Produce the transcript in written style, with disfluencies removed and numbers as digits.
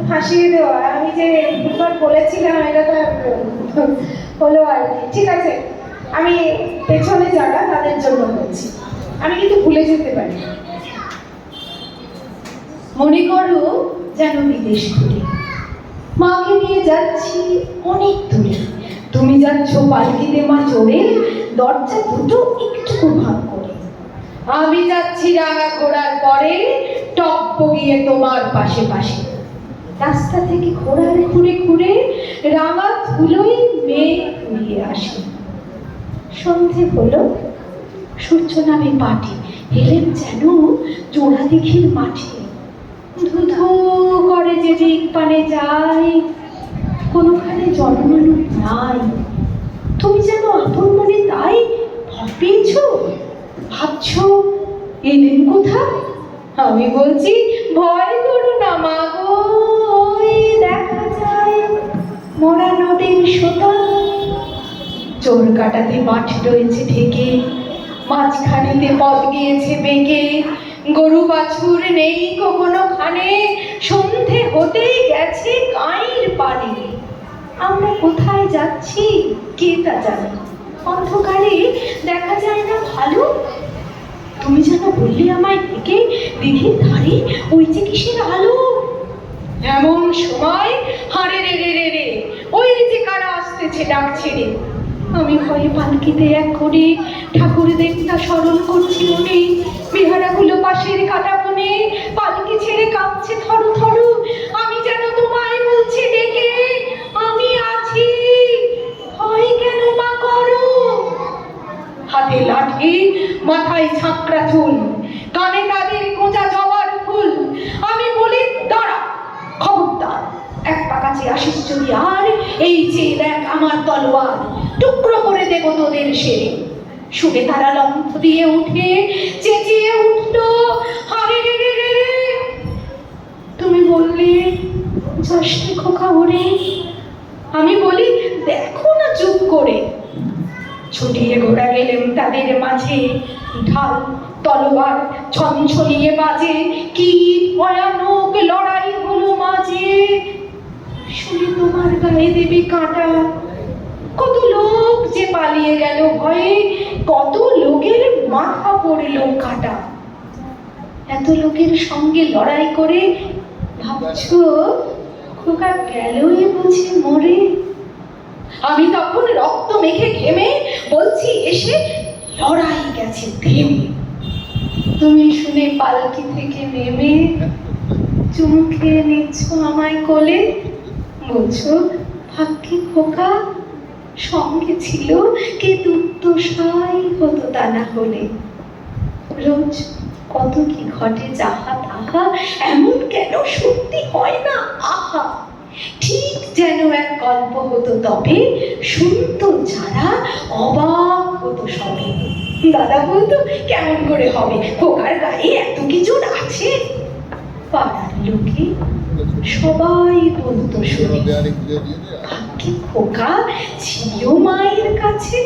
ফাঁসিয়ে দেওয়া, আমি যে দুবার বলেছিলাম এটা তো হলো আর কি। ঠিক আছে, আমি পেছনে যারা তাদের জন্য বলছি, আমি কিন্তু ভুলে যেতে পারি। মনে করো যেন বিদেশ ঘুরে, মাকে নিয়ে যাচ্ছি অনেক দূরে। তুমি যাচ্ছ পালকিতে মা চড়ে, দরজা দুটো একটু ভাগ করে। আমি যাচ্ছি রাঙা ঘোড়ার পরে, টপ্প গিয়ে তোমার পাশে পাশে। রাস্তা থেকে ঘোড়ার ঘুরে ঘুরে রাঙা ধুলোই মেঘ উড়িয়ে আসে। সন্ধে হলো, সূর্য নামে পাটে, এলেন যেন জোড়া দিঘির মাঠে। ধু ধু করে যে দিক পানে যায়, কোনোখানে জনমানব নাই। তুমি যেন আপন মনে তাই ভয় পেয়েছ, ভাবছ এলেন কোথা? আমি বলছি ভয় করো না মা গো, ওই দেখা যায় মরা নদীর সোতা। চোর কাটাতে মাঠ রয়েছে ঢেকে, মাঝখানেতে পথ গিয়েছে বেঁকে। গরু বাছুর নেই কখনো খানে, সন্ধে হতেই গেছে গাঁয়ের পানে। আমরা কোথায় যাচ্ছি কে তা জানে, অন্ধকারে দেখা যায় না ভালো। তুমি যেন বললে আমায় ডেকে, দিঘির ধারে ওই যে কিসের আলো। এমন সময় হারে রে রে রে রে, ওই যে কারা আসতেছে ডাক ছেড়ে। আমি ভয়ে পালকিতে এক করে ঠাকুর দেবতা স্মরণ করছি মনে। বেহারাগুলো পাশের কাটা বনে, পালকি ছেড়ে কাঁপছে থর থর। আমি যেন তোমায় বলছি ডেকে, আমি আছি, ভয় কেন মা করো। হাতে লাঠি, মাথায় ঝাঁকড়া চুল, কানে তাদের গোঁজা জবার ফুল। আমি বলি দাঁড়া, খবরদার এক পা কাছে আসিস যদি আর, এই যে দেখ আমার তলোয়ার, টুকরো করে দেব তোদের সেরে। শুনে তারা লম্ফ দিয়ে উঠে চেঁচিয়ে উঠলো, হারে রে রে রে রে। তুমি বললে যশটি খোকা ওরে, আমি বলি দেখো না চুপ করে। ছুটিয়ে ঘোড়া গেলেন তাদের মাঝে, ঢাল তলোয়ার ছনছনিয়ে বাজে। কি ভয়ানক লড়াই হলো মাঝে, শুনে তোমার গায়ে দেবে কাঁটা। কত লোক যে পালিয়ে গেল ভয়ে, কত লোকের মাথা পড়ল কাটা। এত লোকের সঙ্গে লড়াই করে ভাবছো খোকা গেলই বুঝি মরে। আমি তখন রক্ত মেখে ঘেমে বলছি এসে, লড়াই গেছে থেমে। তুমি শুনে পালকি থেকে নেমে চুমু খেয়ে নিচ্ছ আমায় কোলে, বলছো ভাগ্যে খোকা সঙ্গে ছিল কে দুর্দশাই হতো তা না হলে। রোজ কত কি ঘটে যাহা তাহা, এমন কেন সত্যি হয় না আহা। ঠিক যেন এক গল্প হতো তবে, শুনতো যারা অবাক হতো সবে। দাদা বলতো কেমন করে হবে, খোকার গায়ে এত কিছু আছে। পাড়ার লোকে সবাই বলতো শুনে, ভাগ্যে খোকা ছিল মায়ের কাছে।